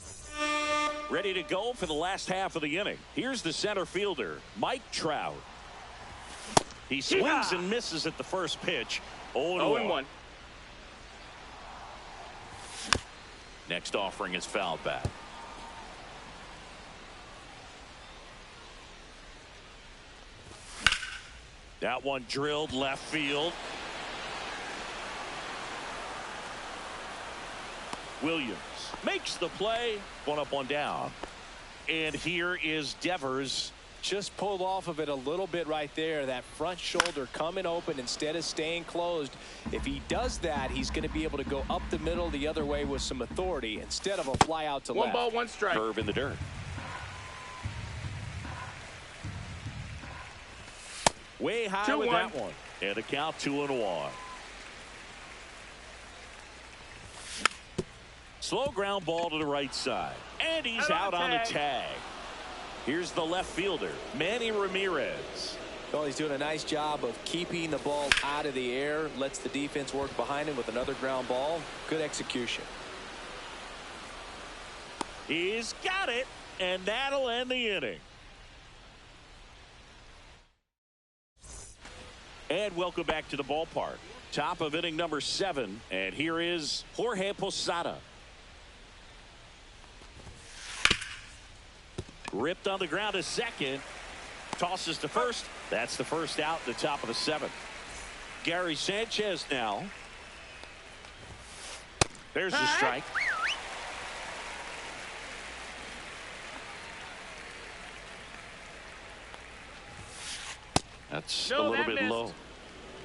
him. Ready to go for the last half of the inning. Here's the center fielder, Mike Trout. He swings and misses at the first pitch. 0-1. Next offering is fouled back. That one drilled left field. Williams makes the play. 1 up, 1 down. And here is Devers. Just pulled off of it a little bit right there. That front shoulder coming open instead of staying closed. If he does that, he's going to be able to go up the middle the other way with some authority instead of a fly out to left. 1 ball, 1 strike. Curve in the dirt. Way high with that one. And the count 2-1. Slow ground ball to the right side. And he's out on the tag. Here's the left fielder, Manny Ramirez. Well, he's doing a nice job of keeping the ball out of the air. Lets the defense work behind him with another ground ball. Good execution. He's got it. And that'll end the inning. And welcome back to the ballpark. Top of inning number 7. And here is Jorge Posada. Ripped on the ground to second. Tosses to first. That's the first out at the top of the 7th. Gary Sanchez now. There's the strike. That's a little bit low.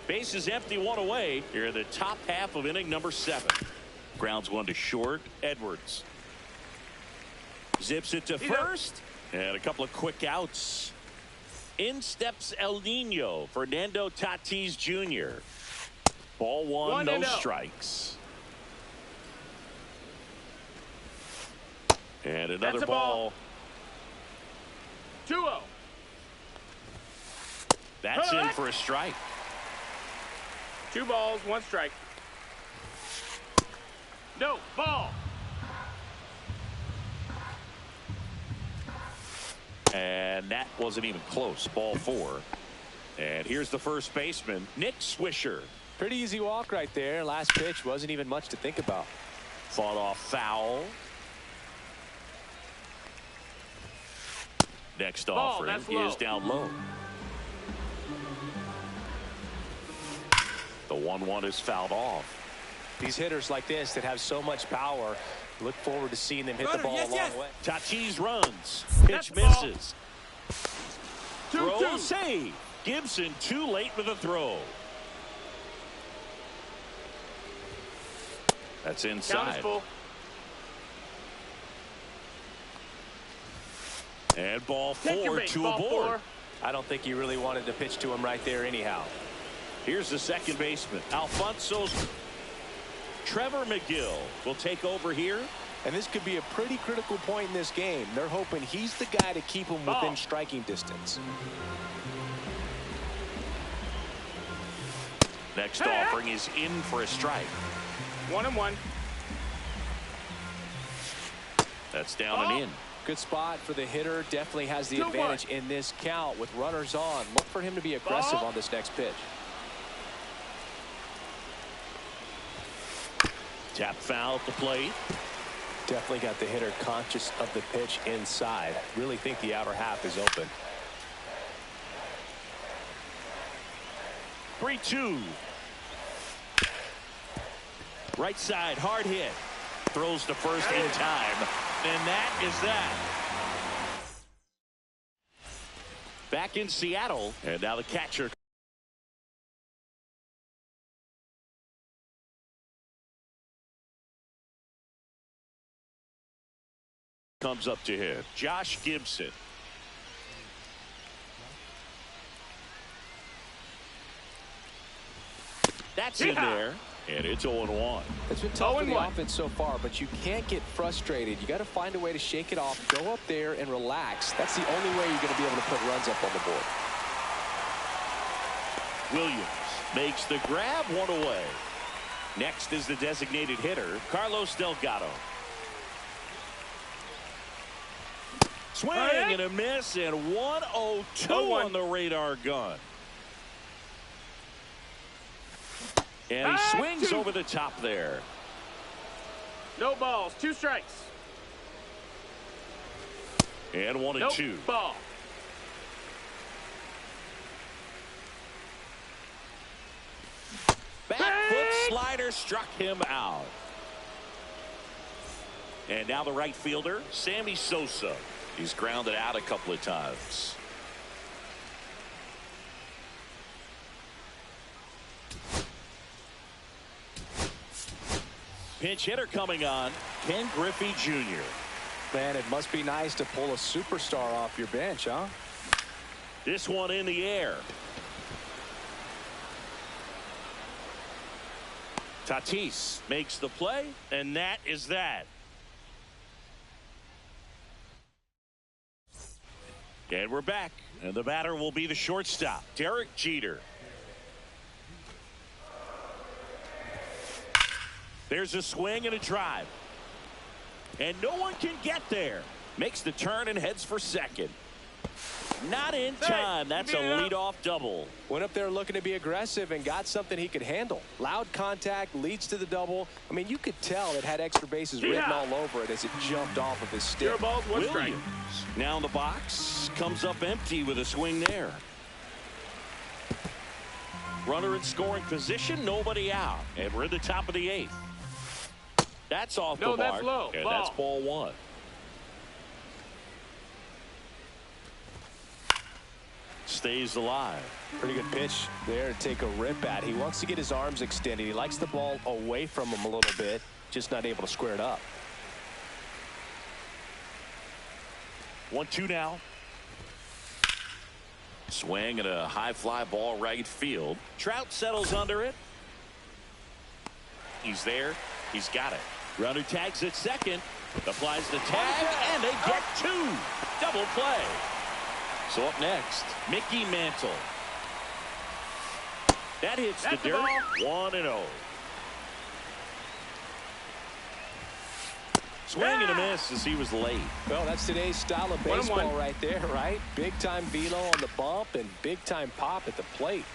Base is empty, 1 away. Here in the top half of inning number 7. Grounds 1 to short. Edwards zips it to first. And a couple of quick outs. In steps El Nino, Fernando Tatis Jr. Ball 1, no strikes. And another ball. 2-0. That's in for a strike. 2 balls, 1 strike. No, ball. And that wasn't even close. Ball 4. And here's the first baseman, Nick Swisher. Pretty easy walk right there. Last pitch wasn't even much to think about. Fought off foul. Next offering is down low. The 1-1 is fouled off. These hitters like this that have so much power, look forward to seeing them hit the ball a long way. Tatis runs. Pitch misses. Throw save. Gibson too late with a throw. That's inside. And ball 4 to a board. I don't think he really wanted to pitch to him right there anyhow. Here's the second baseman, Alfonso's. Trevor McGill will take over here. And this could be a pretty critical point in this game. They're hoping he's the guy to keep him within striking distance. Next offering is in for a strike. 1-1. That's down and in. Good spot for the hitter. Definitely has the advantage in this count with runners on. Look for him to be aggressive on this next pitch. Tap foul at the plate. Definitely got the hitter conscious of the pitch inside. Really think the outer half is open. 3-2. Right side, hard hit. Throws to first in time. And that is that. Back in Seattle. And now the catcher. Comes up to hit. Josh Gibson. That's in there. And it's 0-1. It's been tough for the offense so far, but you can't get frustrated. You got to find a way to shake it off, go up there and relax. That's the only way you're going to be able to put runs up on the board. Williams makes the grab, one away. Next is the designated hitter, Carlos Delgado. Swing and a miss, and 1-0-2 on the radar gun. And he swings over the top there. No balls, 2 strikes. And 1-2. Ball. Back foot slider struck him out. And now the right fielder, Sammy Sosa. He's grounded out a couple of times. Pinch hitter coming on, Ken Griffey Jr. Man, it must be nice to pull a superstar off your bench, huh? This one in the air. Tatis makes the play, and that is that. And we're back, and the batter will be the shortstop, Derek Jeter. There's a swing and a drive. And no one can get there. Makes the turn and heads for second. Not in time. That's a leadoff double. Went up there looking to be aggressive and got something he could handle. Loud contact leads to the double. I mean, you could tell it had extra bases written all over it as it jumped off of his stick. Williams now in the box. Comes up empty with a swing there. Runner in scoring position. Nobody out. And we're in the top of the 8th. That's off the mark. That's low. And that's ball 1. Stays alive. Pretty good pitch there to take a rip at. He wants to get his arms extended. He likes the ball away from him a little bit, just not able to square it up. 1-2 now. Swing and a high fly ball right field. Trout settles under it. He's there. He's got it. Runner tags at second. Applies the tag, and they get 2. Double play. So up next, Mickey Mantle. That hits the dirt. 1-0. Swing and a miss as he was late. Well, that's today's style of baseball right there, right? Big time velo on the bump and big time pop at the plate.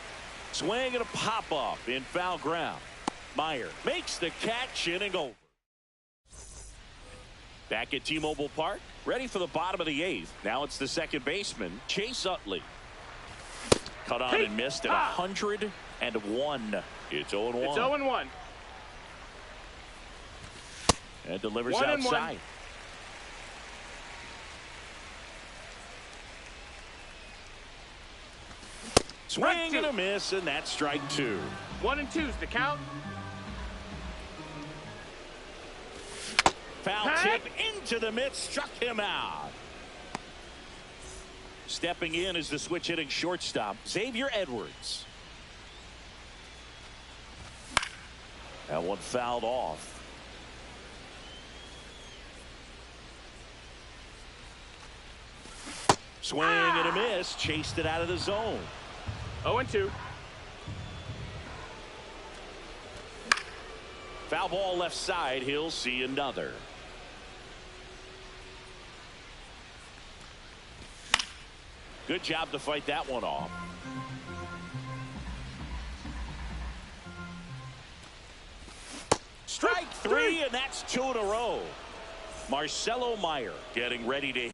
Swing and a pop up in foul ground. Meyer makes the catch, inning over. Back at T-Mobile Park, ready for the bottom of the 8th. Now it's the second baseman, Chase Utley. Cut on and missed at 101. It's 0-1. It's 0-1. And delivers outside. Swing and a miss, and that's strike 2. 1-2's the count. Foul tip into the mitt, struck him out. Stepping in is the switch hitting shortstop, Xavier Edwards. That one fouled off. Swing and a miss, chased it out of the zone. 0-2. Foul ball left side, he'll see another. Good job to fight that one off. Strike three, and that's 2 in a row. Marcelo Meyer getting ready to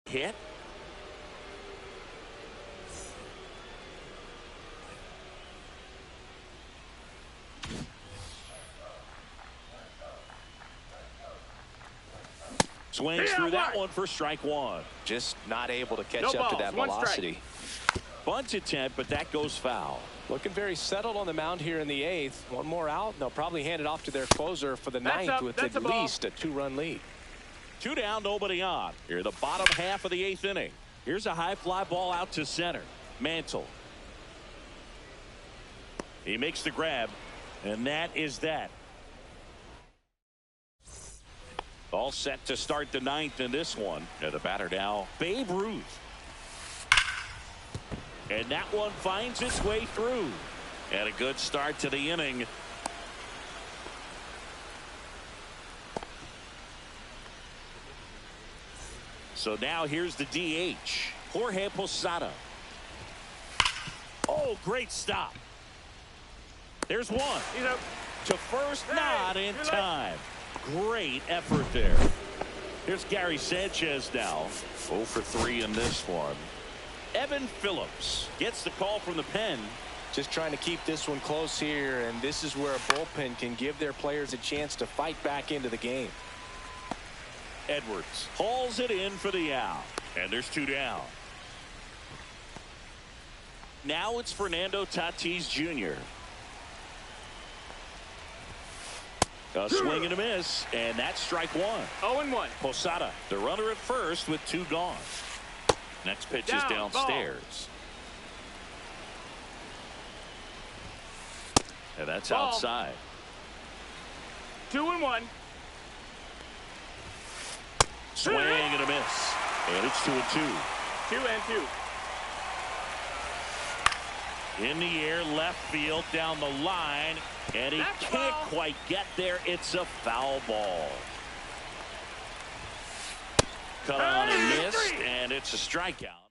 hit. Swings through that one for strike one. Just not able to catch up to that velocity. Bunt attempt, but that goes foul. Looking very settled on the mound here in the 8th. One more out, and they'll probably hand it off to their closer for the 9th with at least a 2-run lead. 2 down, nobody on. Here, the bottom half of the 8th inning. Here's a high fly ball out to center. Mantle. He makes the grab, and that is that. All set to start the 9th in this one. And the batter now, Babe Ruth. And that one finds its way through. And a good start to the inning. So now here's the DH, Jorge Posada. Oh, great stop. There's one. To first, not in time. Great effort there. Here's Gary Sanchez now. 0 for 3 in this one. Evan Phillips gets the call from the pen. Just trying to keep this one close here, and this is where a bullpen can give their players a chance to fight back into the game. Edwards hauls it in for the out, and there's 2 down. Now it's Fernando Tatis Jr. A swing and a miss, and that's strike one. 0-1. Posada, the runner at first with 2 gone. Next pitch is downstairs. And that's outside. 2-1. Swing and a miss. And it's 2-2. 2-2. In the air, left field, down the line. And he can't quite get there. It's a foul ball. Cut on and missed, and it's a strikeout.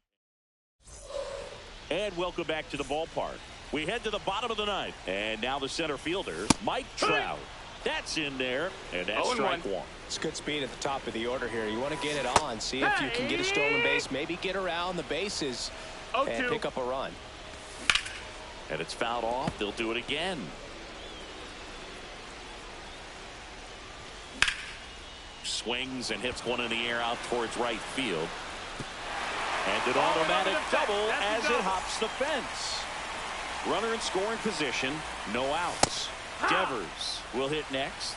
And welcome back to the ballpark. We head to the bottom of the 9th. And now the center fielder, Mike Trout. That's in there, and that's strike one. It's good speed at the top of the order here. You want to get it on, see if you can get a stolen base, maybe get around the bases and pick up a run. And it's fouled off. They'll do it again. Swings and hits one in the air out towards right field. And an automatic double as it hops the fence. Runner in scoring position, no outs. Devers will hit next.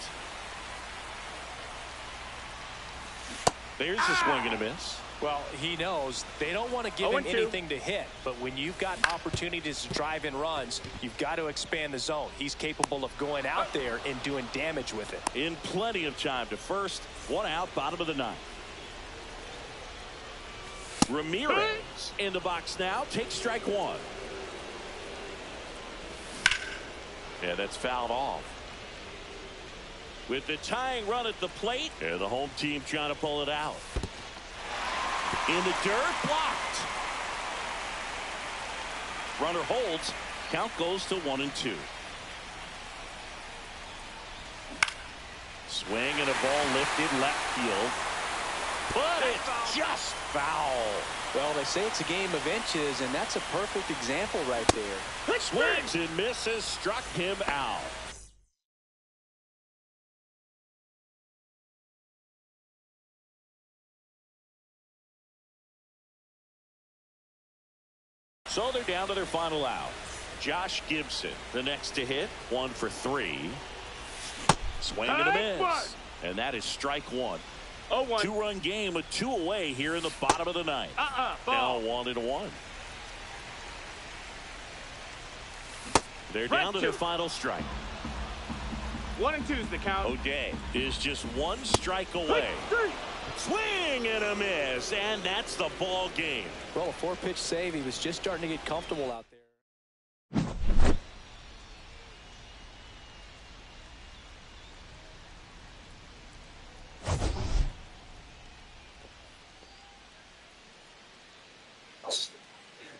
There's a swing and a miss. Well, he knows they don't want to give him anything to hit, but when you've got opportunities to drive in runs, you've got to expand the zone. He's capable of going out there and doing damage with it. In plenty of time to first. 1 out, bottom of the 9th. Ramirez in the box now. Takes strike one. Yeah, that's fouled off. With the tying run at the plate, and the home team trying to pull it out. In the dirt, blocked. Runner holds. Count goes to 1-2. Swing and a ball lifted left field. But it's just foul. Well, they say it's a game of inches, and that's a perfect example right there. Swings and misses, struck him out. So they're down to their final out. Josh Gibson, the next to hit, 1 for 3. Swing and a miss. And that is strike one. 0-1. 2-run game with 2 away here in the bottom of the 9th. Now 1-1. They're down to their final strike. 1-2's the count. O'Day is just 1 strike away. Swing and a miss, and that's the ball game. Well, a 4-pitch save. He was just starting to get comfortable out there.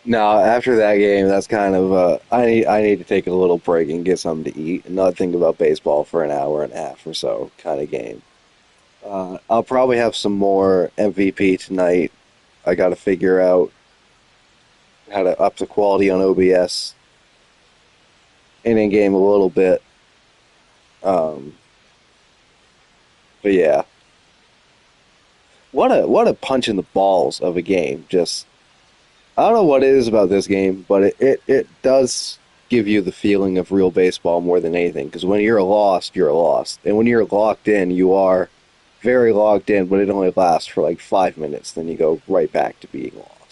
No, after that game, that's kind of I need to take a little break and get something to eat and not think about baseball for an hour and a half or so kind of game. I'll probably have some more MVP tonight. I got to figure out how to up the quality on OBS in game a little bit. Um, but yeah, what a punch in the balls of a game. Just I don't know what it is about this game, but it does give you the feeling of real baseball more than anything. Because when you're lost, you're lost, and when you're locked in, you are very locked in. But it only lasts for like 5 minutes, then you go right back to being lost.